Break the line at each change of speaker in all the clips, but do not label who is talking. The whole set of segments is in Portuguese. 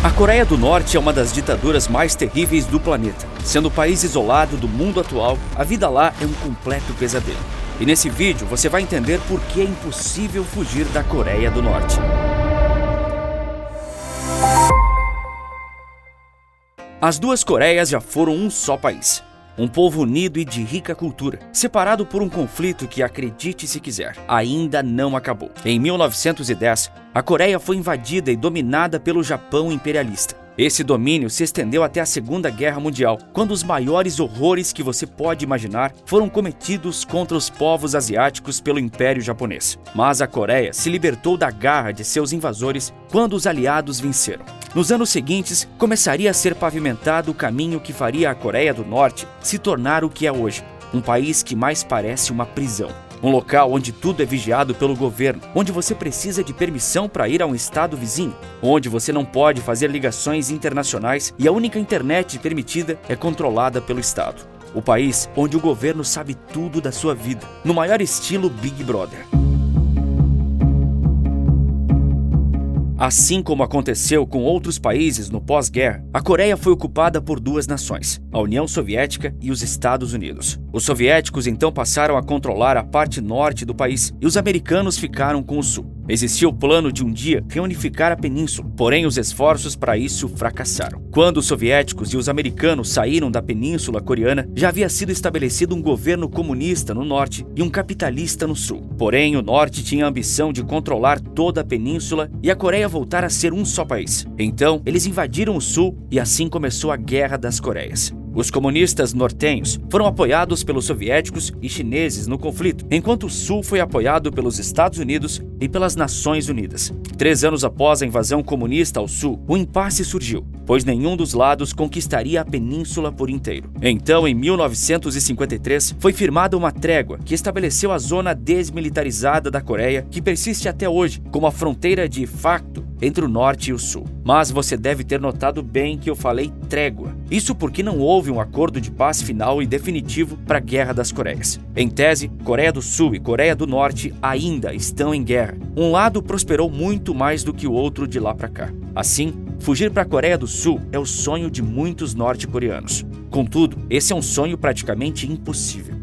A Coreia do Norte é uma das ditaduras mais terríveis do planeta. Sendo o país isolado do mundo atual, a vida lá é um completo pesadelo. E nesse vídeo você vai entender por que é impossível fugir da Coreia do Norte. As duas Coreias já foram um só país. Um povo unido e de rica cultura, separado por um conflito que, acredite se quiser, ainda não acabou. Em 1910, a Coreia foi invadida e dominada pelo Japão imperialista. Esse domínio se estendeu até a Segunda Guerra Mundial, quando os maiores horrores que você pode imaginar foram cometidos contra os povos asiáticos pelo Império Japonês. Mas a Coreia se libertou da garra de seus invasores quando os aliados venceram. Nos anos seguintes, começaria a ser pavimentado o caminho que faria a Coreia do Norte se tornar o que é hoje, um país que mais parece uma prisão. Um local onde tudo é vigiado pelo governo, onde você precisa de permissão para ir a um estado vizinho, onde você não pode fazer ligações internacionais e a única internet permitida é controlada pelo estado. O país onde o governo sabe tudo da sua vida, no maior estilo Big Brother. Assim como aconteceu com outros países no pós-guerra, a Coreia foi ocupada por duas nações, a União Soviética e os Estados Unidos. Os soviéticos então passaram a controlar a parte norte do país e os americanos ficaram com o sul. Existia o plano de um dia reunificar a península, porém os esforços para isso fracassaram. Quando os soviéticos e os americanos saíram da península coreana, já havia sido estabelecido um governo comunista no norte e um capitalista no sul. Porém, o norte tinha a ambição de controlar toda a península e a Coreia voltar a ser um só país. Então, eles invadiram o sul e assim começou a Guerra das Coreias. Os comunistas nortenhos foram apoiados pelos soviéticos e chineses no conflito, enquanto o sul foi apoiado pelos Estados Unidos e pelas Nações Unidas. 3 anos após a invasão comunista ao sul, o impasse surgiu, pois nenhum dos lados conquistaria a península por inteiro. Então, em 1953, foi firmada uma trégua que estabeleceu a zona desmilitarizada da Coreia, que persiste até hoje como a fronteira de facto entre o norte e o sul. Mas você deve ter notado bem que eu falei trégua. Isso porque não houve um acordo de paz final e definitivo para a Guerra das Coreias. Em tese, Coreia do Sul e Coreia do Norte ainda estão em guerra. Um lado prosperou muito mais do que o outro de lá para cá. Assim, fugir para a Coreia do Sul é o sonho de muitos norte-coreanos. Contudo, esse é um sonho praticamente impossível.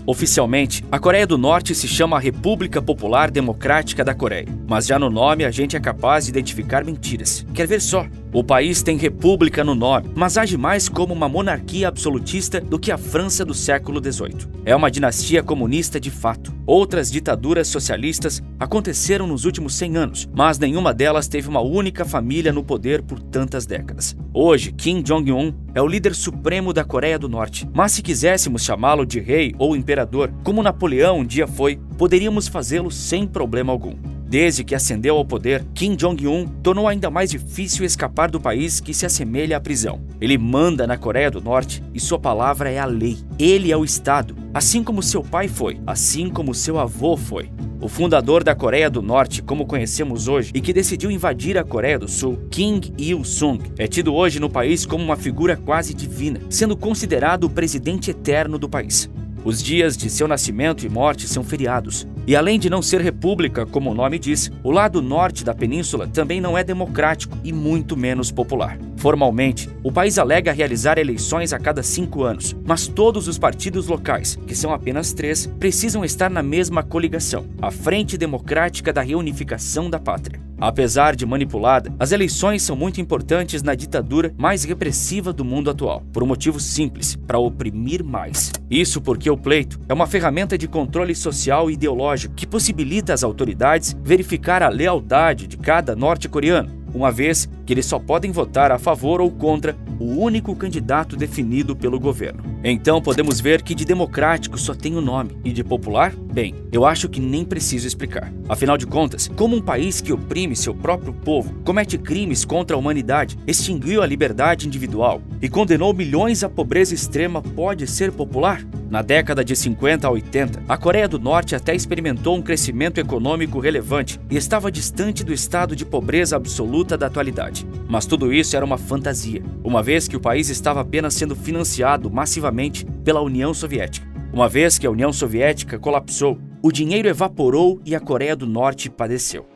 Oficialmente, a Coreia do Norte se chama República Popular Democrática da Coreia, mas já no nome a gente é capaz de identificar mentiras. Quer ver só? O país tem república no nome, mas age mais como uma monarquia absolutista do que a França do século XVIII. É uma dinastia comunista de fato. Outras ditaduras socialistas aconteceram nos últimos 100 anos, mas nenhuma delas teve uma única família no poder por tantas décadas. Hoje, Kim Jong-un é o líder supremo da Coreia do Norte, mas se quiséssemos chamá-lo de rei ou imperador, como Napoleão um dia foi, poderíamos fazê-lo sem problema algum. Desde que ascendeu ao poder, Kim Jong-un tornou ainda mais difícil escapar do país que se assemelha à prisão. Ele manda na Coreia do Norte e sua palavra é a lei. Ele é o Estado, assim como seu pai foi, assim como seu avô foi. O fundador da Coreia do Norte, como conhecemos hoje, e que decidiu invadir a Coreia do Sul, Kim Il-sung, é tido hoje no país como uma figura quase divina, sendo considerado o presidente eterno do país. Os dias de seu nascimento e morte são feriados. E além de não ser república, como o nome diz, o lado norte da península também não é democrático e muito menos popular. Formalmente, o país alega realizar eleições a cada 5 anos, mas todos os partidos locais, que são apenas 3, precisam estar na mesma coligação, a Frente Democrática da Reunificação da Pátria. Apesar de manipulada, as eleições são muito importantes na ditadura mais repressiva do mundo atual, por um motivo simples, para oprimir mais. Isso porque o pleito é uma ferramenta de controle social e ideológico que possibilita às autoridades verificar a lealdade de cada norte-coreano, uma vez que eles só podem votar a favor ou contra o único candidato definido pelo governo. Então podemos ver que de democrático só tem o nome, e de popular, bem, eu acho que nem preciso explicar. Afinal de contas, como um país que oprime seu próprio povo, comete crimes contra a humanidade, extinguiu a liberdade individual e condenou milhões à pobreza extrema, pode ser popular? Na década de 50 a 80, a Coreia do Norte até experimentou um crescimento econômico relevante e estava distante do estado de pobreza absoluta da atualidade. Mas tudo isso era uma fantasia, uma vez que o país estava apenas sendo financiado massivamente pela União Soviética. Uma vez que a União Soviética colapsou, o dinheiro evaporou e a Coreia do Norte padeceu.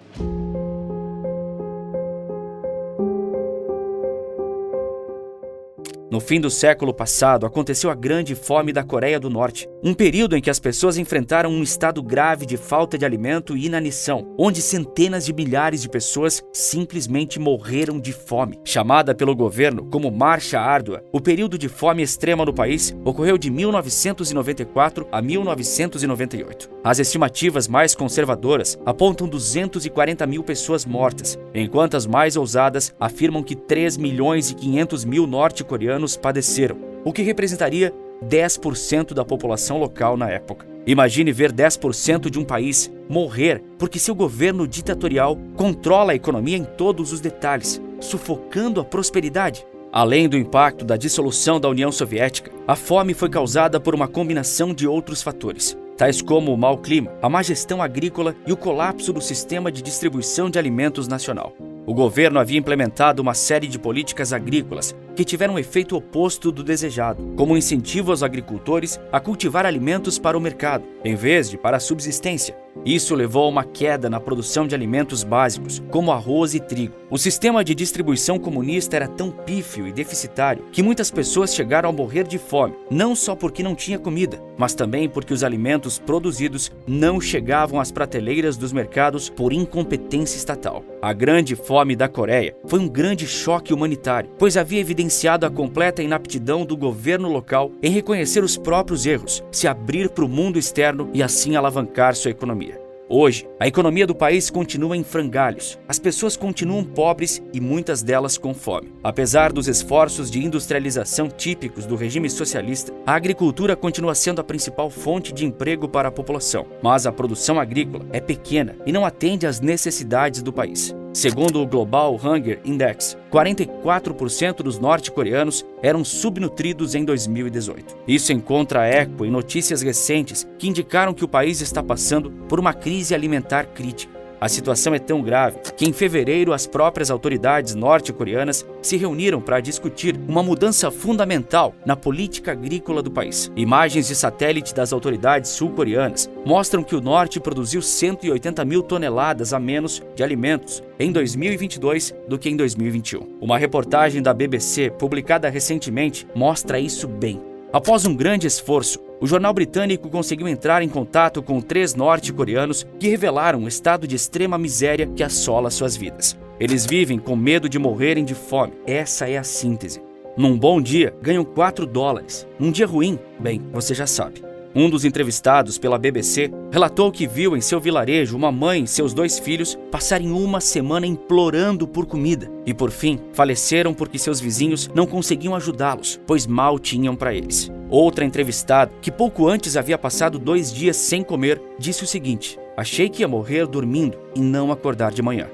No fim do século passado, aconteceu a Grande Fome da Coreia do Norte, um período em que as pessoas enfrentaram um estado grave de falta de alimento e inanição, onde centenas de milhares de pessoas simplesmente morreram de fome. Chamada pelo governo como Marcha Árdua, o período de fome extrema no país ocorreu de 1994 a 1998. As estimativas mais conservadoras apontam 240 mil pessoas mortas, enquanto as mais ousadas afirmam que 3 milhões e 500 mil norte-coreanos padeceram, o que representaria 10% da população local na época. Imagine ver 10% de um país morrer porque seu governo ditatorial controla a economia em todos os detalhes, sufocando a prosperidade. Além do impacto da dissolução da União Soviética, a fome foi causada por uma combinação de outros fatores, tais como o mau clima, a má gestão agrícola e o colapso do sistema de distribuição de alimentos nacional. O governo havia implementado uma série de políticas agrícolas que tiveram um efeito oposto do desejado, como um incentivo aos agricultores a cultivar alimentos para o mercado, em vez de para a subsistência. Isso levou a uma queda na produção de alimentos básicos, como arroz e trigo. O sistema de distribuição comunista era tão pífio e deficitário que muitas pessoas chegaram a morrer de fome, não só porque não tinha comida, mas também porque os alimentos produzidos não chegavam às prateleiras dos mercados por incompetência estatal. A Grande Fome da Coreia foi um grande choque humanitário, pois havia evidenciado a completa inaptidão do governo local em reconhecer os próprios erros, se abrir para o mundo externo e assim alavancar sua economia. Hoje, a economia do país continua em frangalhos. As pessoas continuam pobres e muitas delas com fome. Apesar dos esforços de industrialização típicos do regime socialista, a agricultura continua sendo a principal fonte de emprego para a população. Mas a produção agrícola é pequena e não atende às necessidades do país. Segundo o Global Hunger Index, 44% dos norte-coreanos eram subnutridos em 2018. Isso encontra eco em notícias recentes que indicaram que o país está passando por uma crise alimentar crítica. A situação é tão grave que em fevereiro as próprias autoridades norte-coreanas se reuniram para discutir uma mudança fundamental na política agrícola do país. Imagens de satélite das autoridades sul-coreanas mostram que o norte produziu 180 mil toneladas a menos de alimentos em 2022 do que em 2021. Uma reportagem da BBC, publicada recentemente, mostra isso bem. Após um grande esforço, o jornal britânico conseguiu entrar em contato com 3 norte-coreanos que revelaram um estado de extrema miséria que assola suas vidas. Eles vivem com medo de morrerem de fome. Essa é a síntese. Num bom dia, ganham $4. Num dia ruim, bem, você já sabe. Um dos entrevistados pela BBC relatou que viu em seu vilarejo uma mãe e seus 2 filhos passarem uma semana implorando por comida e, por fim, faleceram porque seus vizinhos não conseguiam ajudá-los, pois mal tinham para eles. Outra entrevistada, que pouco antes havia passado 2 dias sem comer, disse o seguinte: "Achei que ia morrer dormindo e não acordar de manhã."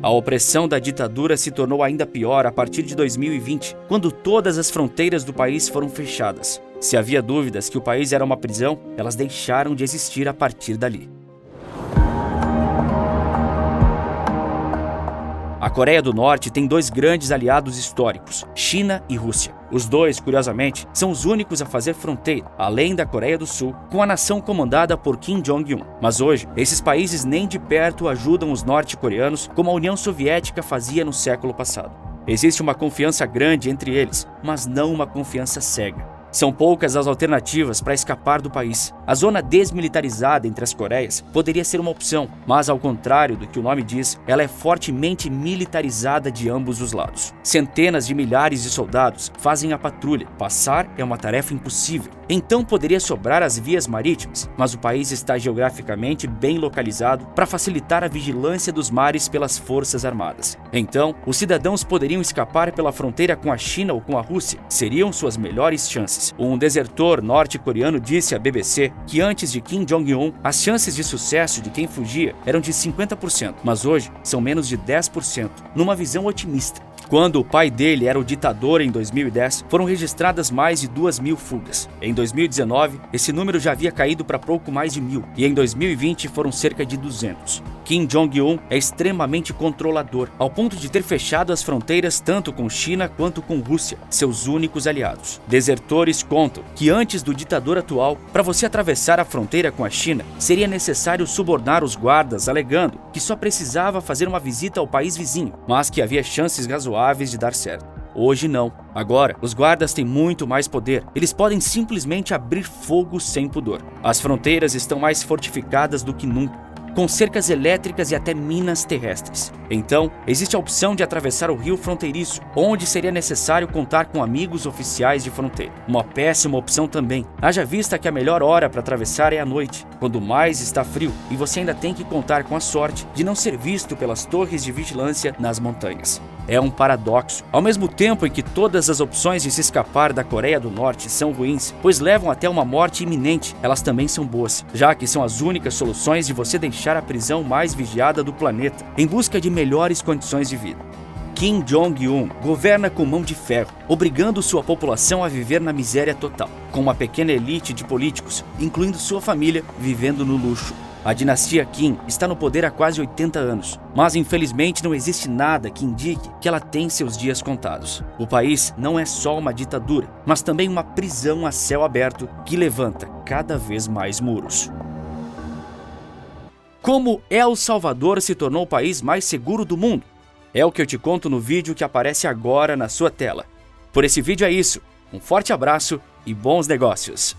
A opressão da ditadura se tornou ainda pior a partir de 2020, quando todas as fronteiras do país foram fechadas. Se havia dúvidas que o país era uma prisão, elas deixaram de existir a partir dali. A Coreia do Norte tem 2 grandes aliados históricos, China e Rússia. Os 2, curiosamente, são os únicos a fazer fronteira, além da Coreia do Sul, com a nação comandada por Kim Jong-un. Mas hoje, esses países nem de perto ajudam os norte-coreanos como a União Soviética fazia no século passado. Existe uma confiança grande entre eles, mas não uma confiança cega. São poucas as alternativas para escapar do país. A zona desmilitarizada entre as Coreias poderia ser uma opção, mas ao contrário do que o nome diz, ela é fortemente militarizada de ambos os lados. Centenas de milhares de soldados fazem a patrulha. Passar é uma tarefa impossível. Então poderia sobrar as vias marítimas, mas o país está geograficamente bem localizado para facilitar a vigilância dos mares pelas forças armadas. Então, os cidadãos poderiam escapar pela fronteira com a China ou com a Rússia. Seriam suas melhores chances. Um desertor norte-coreano disse à BBC que antes de Kim Jong-un, as chances de sucesso de quem fugia eram de 50%, mas hoje são menos de 10%, numa visão otimista. Quando o pai dele era o ditador em 2010, foram registradas mais de 2.000 fugas. Em 2019, esse número já havia caído para pouco mais de 1.000, e em 2020 foram cerca de 200. Kim Jong-un é extremamente controlador, ao ponto de ter fechado as fronteiras tanto com China quanto com Rússia, seus únicos aliados. Desertores contam que antes do ditador atual, para você atravessar a fronteira com a China, seria necessário subornar os guardas, alegando que só precisava fazer uma visita ao país vizinho, mas que havia chances razoáveis de dar certo. Hoje não. Agora, os guardas têm muito mais poder. Eles podem simplesmente abrir fogo sem pudor. As fronteiras estão mais fortificadas do que nunca, com cercas elétricas e até minas terrestres. Então, existe a opção de atravessar o rio fronteiriço, onde seria necessário contar com amigos oficiais de fronteira. Uma péssima opção também, haja vista que a melhor hora para atravessar é à noite, quando mais está frio e você ainda tem que contar com a sorte de não ser visto pelas torres de vigilância nas montanhas. É um paradoxo. Ao mesmo tempo em que todas as opções de se escapar da Coreia do Norte são ruins, pois levam até uma morte iminente, elas também são boas, já que são as únicas soluções de você deixar a prisão mais vigiada do planeta, em busca de melhores condições de vida. Kim Jong-un governa com mão de ferro, obrigando sua população a viver na miséria total, com uma pequena elite de políticos, incluindo sua família, vivendo no luxo. A dinastia Kim está no poder há quase 80 anos, mas infelizmente não existe nada que indique que ela tem seus dias contados. O país não é só uma ditadura, mas também uma prisão a céu aberto que levanta cada vez mais muros. Como El Salvador se tornou o país mais seguro do mundo? É o que eu te conto no vídeo que aparece agora na sua tela. Por esse vídeo é isso. Um forte abraço e bons negócios!